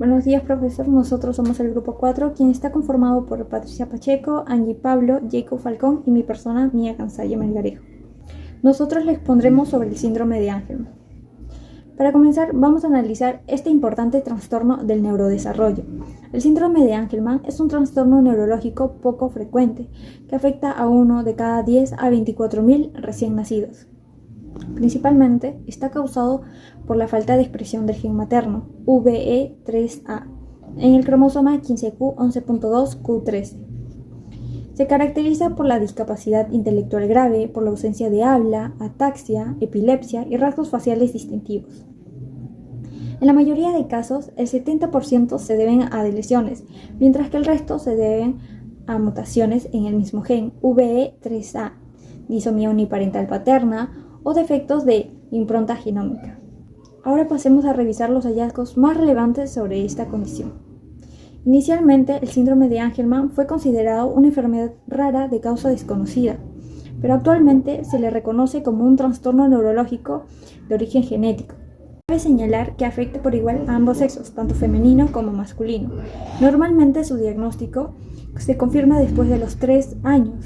Buenos días, profesor. Nosotros somos el grupo 4, quien está conformado por Patricia Pacheco, Angie Pablo, Jacob Falcón y mi persona, Mía Cansaya Melgarejo. Nosotros les pondremos sobre el síndrome de Angelman. Para comenzar, vamos a analizar este importante trastorno del neurodesarrollo. El síndrome de Angelman es un trastorno neurológico poco frecuente que afecta a uno de cada 10 a 24.000 recién nacidos. Principalmente está causado por la falta de expresión del gen materno, VE3A, en el cromosoma 15q11.2q13. Se caracteriza por la discapacidad intelectual grave, por la ausencia de habla, ataxia, epilepsia y rasgos faciales distintivos. En la mayoría de casos, el 70% se deben a lesiones, mientras que el resto se deben a mutaciones en el mismo gen, VE3A, disomía uniparental paterna o defectos de impronta genómica. Ahora pasemos a revisar los hallazgos más relevantes sobre esta condición. Inicialmente, el síndrome de Angelman fue considerado una enfermedad rara de causa desconocida, pero actualmente se le reconoce como un trastorno neurológico de origen genético. Cabe señalar que afecta por igual a ambos sexos, tanto femenino como masculino. Normalmente su diagnóstico se confirma después de los 3 años,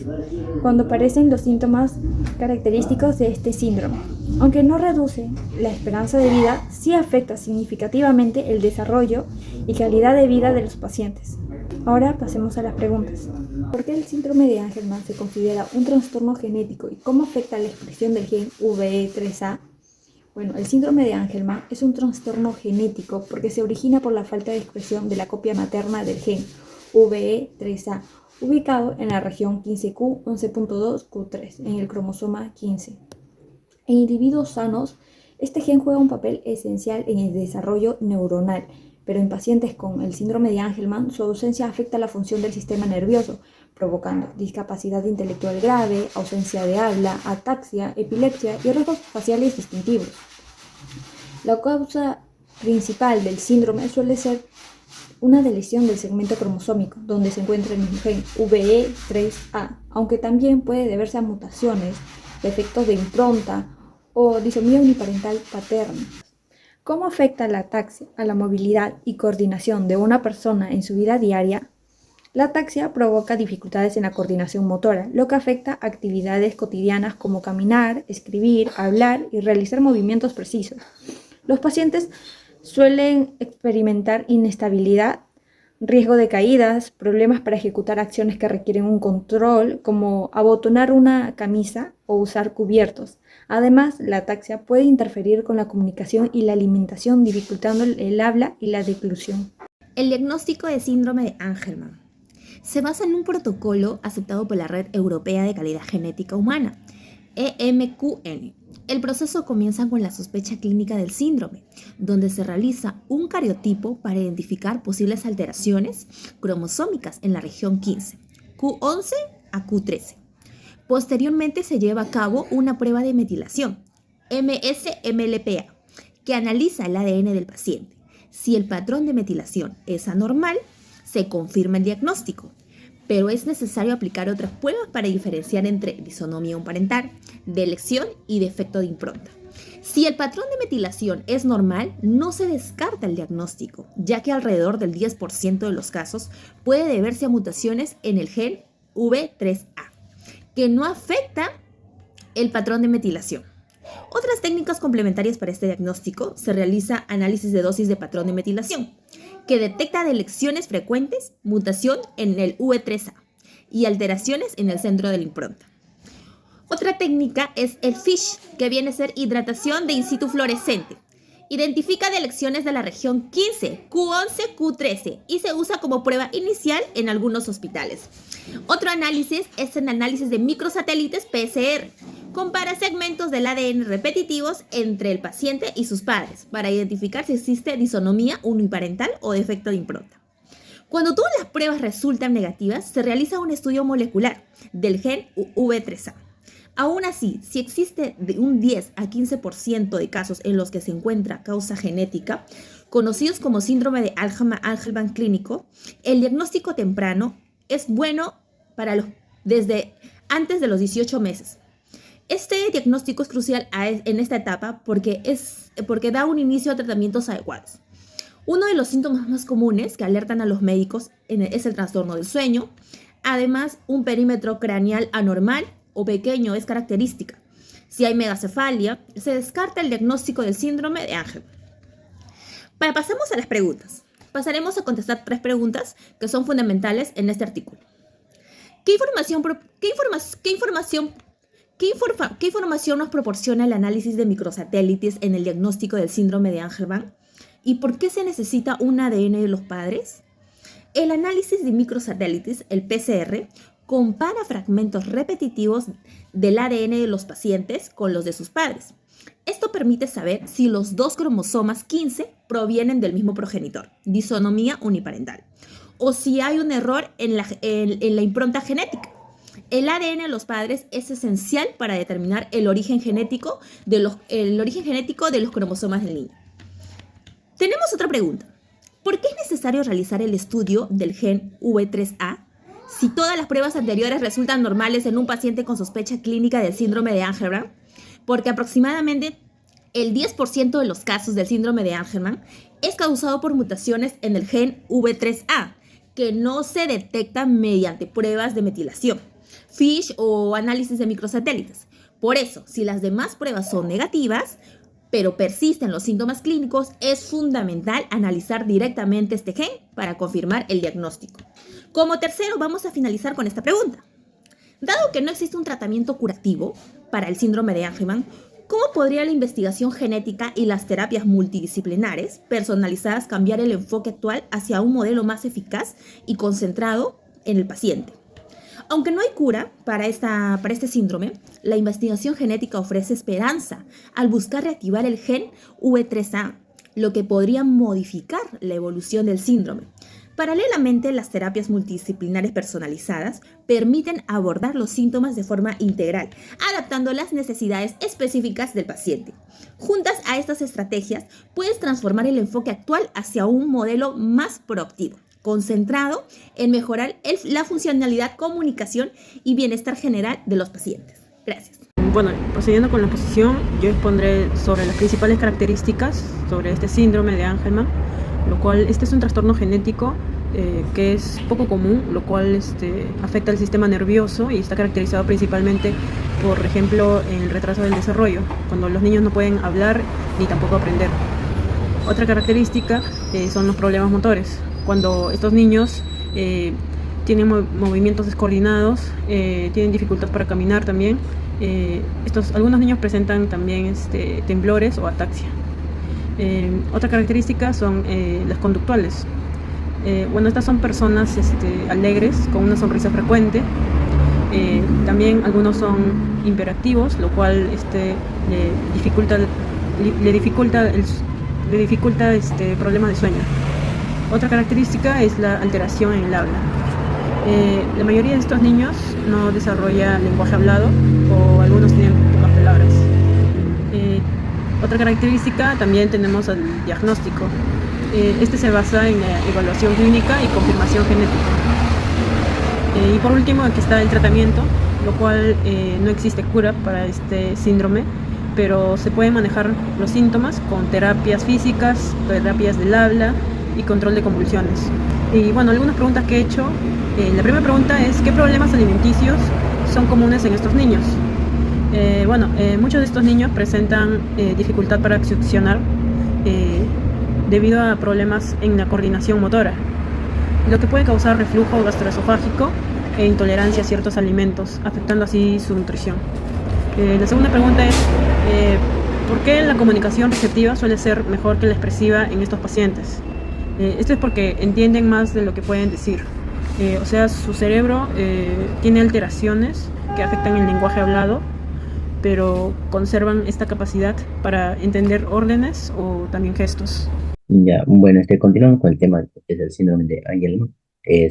cuando aparecen los síntomas característicos de este síndrome. Aunque no reduce la esperanza de vida, sí afecta significativamente el desarrollo y calidad de vida de los pacientes. Ahora pasemos a las preguntas. ¿Por qué el síndrome de Angelman se considera un trastorno genético y cómo afecta la expresión del gen VE3A? Bueno, el síndrome de Angelman es un trastorno genético porque se origina por la falta de expresión de la copia materna del gen VE3A, ubicado en la región 15q11.2q3, en el cromosoma 15. En individuos sanos, este gen juega un papel esencial en el desarrollo neuronal, pero en pacientes con el síndrome de Angelman, su ausencia afecta la función del sistema nervioso, provocando discapacidad intelectual grave, ausencia de habla, ataxia, epilepsia y rasgos faciales distintivos. La causa principal del síndrome suele ser una lesión del segmento cromosómico, donde se encuentra el mismo gen VE3A, aunque también puede deberse a mutaciones, defectos de impronta o disomía uniparental paterna. ¿Cómo afecta la ataxia a la movilidad y coordinación de una persona en su vida diaria? La ataxia provoca dificultades en la coordinación motora, lo que afecta actividades cotidianas como caminar, escribir, hablar y realizar movimientos precisos. Los pacientes suelen experimentar inestabilidad, riesgo de caídas, problemas para ejecutar acciones que requieren un control, como abotonar una camisa o usar cubiertos. Además, la ataxia puede interferir con la comunicación y la alimentación, dificultando el habla y la deglución. El diagnóstico de síndrome de Angelman se basa en un protocolo aceptado por la Red Europea de Calidad Genética Humana, EMQN. El proceso comienza con la sospecha clínica del síndrome, donde se realiza un cariotipo para identificar posibles alteraciones cromosómicas en la región 15, Q11 a Q13. Posteriormente se lleva a cabo una prueba de metilación, MS-MLPA, que analiza el ADN del paciente. Si el patrón de metilación es anormal, se confirma el diagnóstico, pero es necesario aplicar otras pruebas para diferenciar entre disonomía parental, delección y defecto de impronta. Si el patrón de metilación es normal, no se descarta el diagnóstico, ya que alrededor del 10% de los casos puede deberse a mutaciones en el gen V3A, que no afecta el patrón de metilación. Otras técnicas complementarias para este diagnóstico se realiza análisis de dosis de patrón de metilación, que detecta delecciones frecuentes, mutación en el V3A y alteraciones en el centro de la impronta. Otra técnica es el FISH, que viene a ser hidratación de in situ fluorescente. Identifica delecciones de la región 15, Q11, Q13 y se usa como prueba inicial en algunos hospitales. Otro análisis es el análisis de microsatélites PCR. Compara segmentos del ADN repetitivos entre el paciente y sus padres para identificar si existe disonomía uniparental o defecto de impronta. Cuando todas las pruebas resultan negativas, se realiza un estudio molecular del gen V3A. Aún así, si existe de un 10 a 15% de casos en los que se encuentra causa genética, conocidos como síndrome de Angelman clínico, el diagnóstico temprano es bueno desde antes de los 18 meses. Este diagnóstico es crucial en esta etapa porque da un inicio a tratamientos adecuados. Uno de los síntomas más comunes que alertan a los médicos es el trastorno del sueño. Además, un perímetro craneal anormal o pequeño es característica. Si hay megacefalia, se descarta el diagnóstico del síndrome de Angelman. Pasamos a las preguntas. Pasaremos a contestar 3 preguntas que son fundamentales en este artículo. ¿Qué información nos proporciona el análisis de microsatélites en el diagnóstico del síndrome de Angelman? ¿Y por qué se necesita un ADN de los padres? El análisis de microsatélites, el PCR, compara fragmentos repetitivos del ADN de los pacientes con los de sus padres. Esto permite saber si los 2 cromosomas 15 provienen del mismo progenitor, disonomía uniparental, o si hay un error en la impronta genética. El ADN de los padres es esencial para determinar el origen genético de los cromosomas del niño. Tenemos otra pregunta. ¿Por qué es necesario realizar el estudio del gen V3A? Si todas las pruebas anteriores resultan normales en un paciente con sospecha clínica del síndrome de Angelman, porque aproximadamente el 10% de los casos del síndrome de Angelman es causado por mutaciones en el gen V3A, que no se detectan mediante pruebas de metilación, FISH o análisis de microsatélites. Por eso, si las demás pruebas son negativas, pero persisten los síntomas clínicos, es fundamental analizar directamente este gen para confirmar el diagnóstico. Como tercero, vamos a finalizar con esta pregunta. Dado que no existe un tratamiento curativo para el síndrome de Angelman, ¿cómo podría la investigación genética y las terapias multidisciplinares personalizadas cambiar el enfoque actual hacia un modelo más eficaz y concentrado en el paciente? Aunque no hay cura para este síndrome, la investigación genética ofrece esperanza al buscar reactivar el gen V3A, lo que podría modificar la evolución del síndrome. Paralelamente, las terapias multidisciplinares personalizadas permiten abordar los síntomas de forma integral, adaptando las necesidades específicas del paciente. Juntas a estas estrategias, puedes transformar el enfoque actual hacia un modelo más proactivo, concentrado en mejorar la funcionalidad, comunicación y bienestar general de los pacientes. Gracias. Bueno, procediendo con la exposición, yo expondré sobre las principales características sobre este síndrome de Angelman, lo cual este es un trastorno genético que es poco común, lo cual afecta al sistema nervioso y está caracterizado principalmente por ejemplo, el retraso del desarrollo, cuando los niños no pueden hablar ni tampoco aprender. Otra característica son los problemas motores, cuando estos niños tienen movimientos descoordinados, tienen dificultad para caminar también. Algunos niños presentan también temblores o ataxia. Otra característica son las conductuales. Estas son personas alegres, con una sonrisa frecuente. También algunos son hiperactivos, lo cual le dificulta problema de sueño. Otra característica es la alteración en el habla. La mayoría de estos niños no desarrolla lenguaje hablado o algunos tienen pocas palabras. Otra característica también tenemos el diagnóstico. Este se basa en la evaluación clínica y confirmación genética. Y por último aquí está el tratamiento, lo cual no existe cura para este síndrome, pero se pueden manejar los síntomas con terapias físicas, terapias del habla y control de convulsiones. Y algunas preguntas que he hecho. La primera pregunta es: ¿qué problemas alimenticios son comunes en estos niños? Muchos de estos niños presentan dificultad para succionar debido a problemas en la coordinación motora, lo que puede causar reflujo gastroesofágico e intolerancia a ciertos alimentos, afectando así su nutrición. La segunda pregunta es: ¿por qué la comunicación receptiva suele ser mejor que la expresiva en estos pacientes? Esto es porque entienden más de lo que pueden decir. Su cerebro tiene alteraciones que afectan el lenguaje hablado, pero conservan esta capacidad para entender órdenes o también gestos. Ya, continuamos con el tema que es el síndrome de Angelman.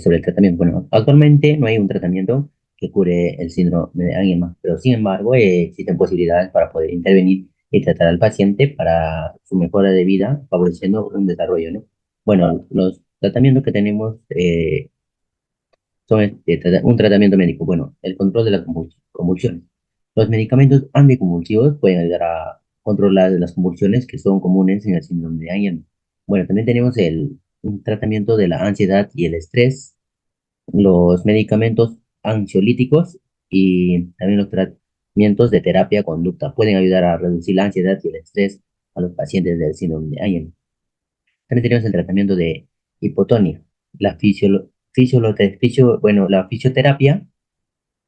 Sobre el tratamiento. Actualmente no hay un tratamiento que cure el síndrome de Angelman, pero sin embargo existen posibilidades para poder intervenir y tratar al paciente para su mejora de vida, favoreciendo un desarrollo, ¿no? Los tratamientos que tenemos son un tratamiento médico, el control de las convulsiones. Los medicamentos anticonvulsivos pueden ayudar a controlar las convulsiones que son comunes en el síndrome de Angelman. Bueno, también tenemos un tratamiento de la ansiedad y el estrés, los medicamentos ansiolíticos y también los tratamientos de terapia conducta pueden ayudar a reducir la ansiedad y el estrés a los pacientes del síndrome de Angelman. También tenemos el tratamiento de hipotonía, la fisioterapia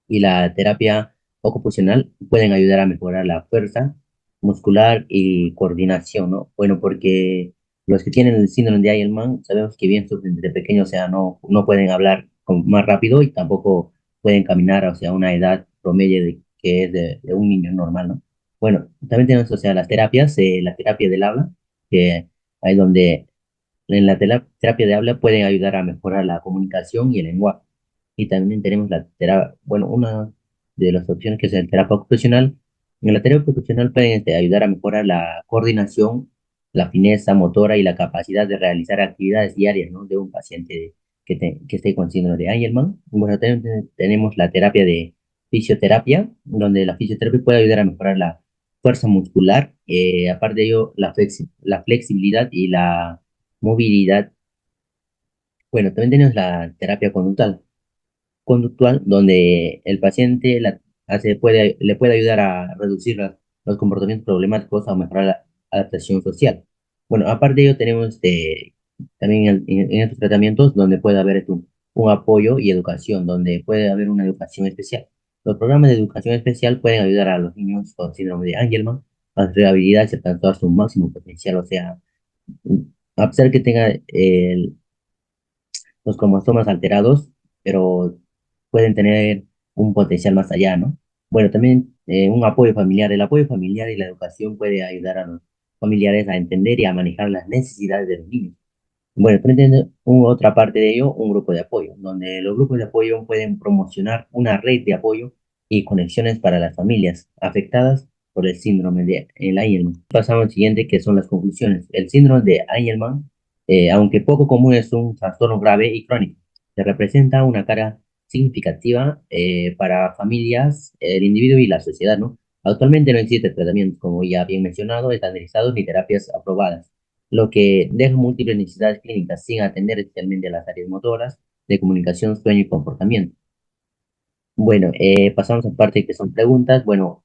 y la terapia ocupacional pueden ayudar a mejorar la fuerza muscular y coordinación, ¿no? Bueno, porque los que tienen el síndrome de Angelman sabemos que bien sufren desde pequeños, o sea, no pueden hablar más rápido y tampoco pueden caminar, o sea, a una edad promedio que es de un niño normal, ¿no? Bueno, también tenemos, o sea, las terapias, la terapia del habla, que hay donde en la terapia de habla pueden ayudar a mejorar la comunicación y el lenguaje. Y también tenemos una de las opciones que es el terapia ocupacional. En la terapia ocupacional pueden ayudar a mejorar la coordinación, la fineza motora y la capacidad de realizar actividades diarias, ¿no? De un paciente que esté con síndrome de Angelman. Bueno, también tenemos la terapia de fisioterapia, donde la fisioterapia puede ayudar a mejorar la fuerza muscular, aparte de ello, la flexibilidad y la movilidad. Bueno, también tenemos la terapia conductual, donde el paciente le puede ayudar a reducir los comportamientos problemáticos o mejorar la adaptación social. Bueno, aparte de ello, tenemos también en estos tratamientos donde puede haber un apoyo y educación, donde puede haber una educación especial. Los programas de educación especial pueden ayudar a los niños con síndrome de Angelman a desarrollar habilidades y alcanzar su máximo potencial, o sea, a pesar que tenga los cromosomas alterados, pero pueden tener un potencial más allá, ¿no? Bueno, también un apoyo familiar. El apoyo familiar y la educación puede ayudar a los familiares a entender y a manejar las necesidades de los niños. Bueno, también tiene otra parte de ello, un grupo de apoyo, donde los grupos de apoyo pueden promocionar una red de apoyo y conexiones para las familias afectadas por el síndrome de Angelman. Pasamos al siguiente, que son las conclusiones. El síndrome de Angelman, aunque poco común, es un trastorno grave y crónico. Se representa una carga significativa para familias, el individuo y la sociedad, ¿no? Actualmente no existe tratamiento, como ya bien mencionado, estandarizados ni terapias aprobadas, lo que deja múltiples necesidades clínicas sin atender especialmente a las áreas motoras, de comunicación, sueño y comportamiento. Bueno, pasamos a parte que son preguntas. Bueno,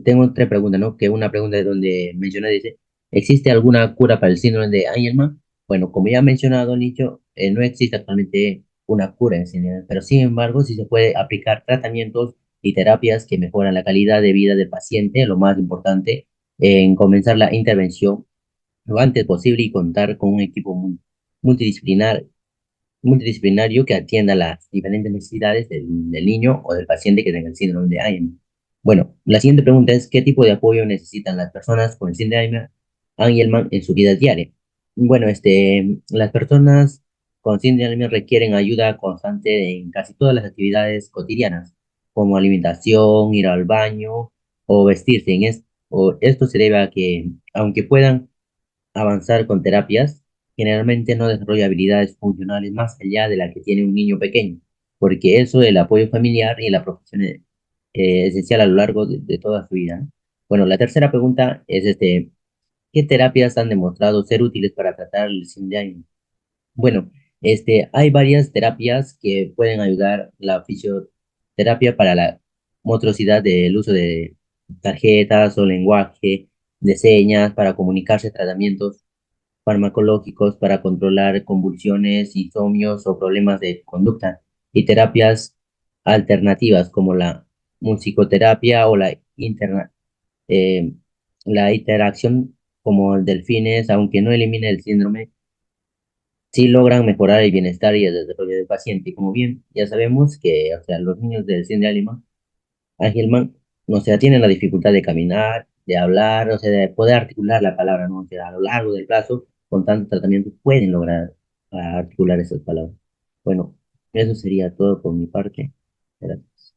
tengo tres preguntas, ¿no? Que una pregunta es donde menciona, dice, ¿existe alguna cura para el síndrome de Angelman? Bueno, como ya ha mencionado, Nicho, no existe actualmente una cura en sí, pero sin embargo, sí se puede aplicar tratamientos y terapias que mejoran la calidad de vida del paciente, lo más importante, en comenzar la intervención lo antes posible y contar con un equipo multidisciplinar, multidisciplinario que atienda las diferentes necesidades del niño o del paciente que tenga el síndrome de Angelman. Bueno, la siguiente pregunta es, ¿qué tipo de apoyo necesitan las personas con el síndrome de Angelman en su vida diaria? Bueno, las personas con síndrome de Angelman requieren ayuda constante en casi todas las actividades cotidianas, como alimentación, ir al baño o vestirse. Esto se debe a que, aunque puedan avanzar con terapias, generalmente no desarrolla habilidades funcionales más allá de la que tiene un niño pequeño, porque eso, el apoyo familiar y la profesión es esencial a lo largo de toda su vida, ¿no? Bueno, la tercera pregunta es, ¿qué terapias han demostrado ser útiles para tratar el síndrome de Angelman? Bueno, hay varias terapias que pueden ayudar, la fisioterapia para la motricidad del uso de tarjetas o lenguaje de señas para comunicarse, tratamientos farmacológicos para controlar convulsiones, insomnios o problemas de conducta, y terapias alternativas como la musicoterapia o eh, la interacción como el delfines, aunque no elimine el síndrome, sí logran mejorar el bienestar y el desarrollo del paciente. Y como bien ya sabemos que, o sea, los niños del síndrome de Angelman, o sea, tienen la dificultad de caminar, de hablar, o sea, de poder articular la palabra, ¿no? O sea, a lo largo del plazo, con tanto tratamiento, pueden lograr articular esas palabras. Bueno, eso sería todo por mi parte. Gracias.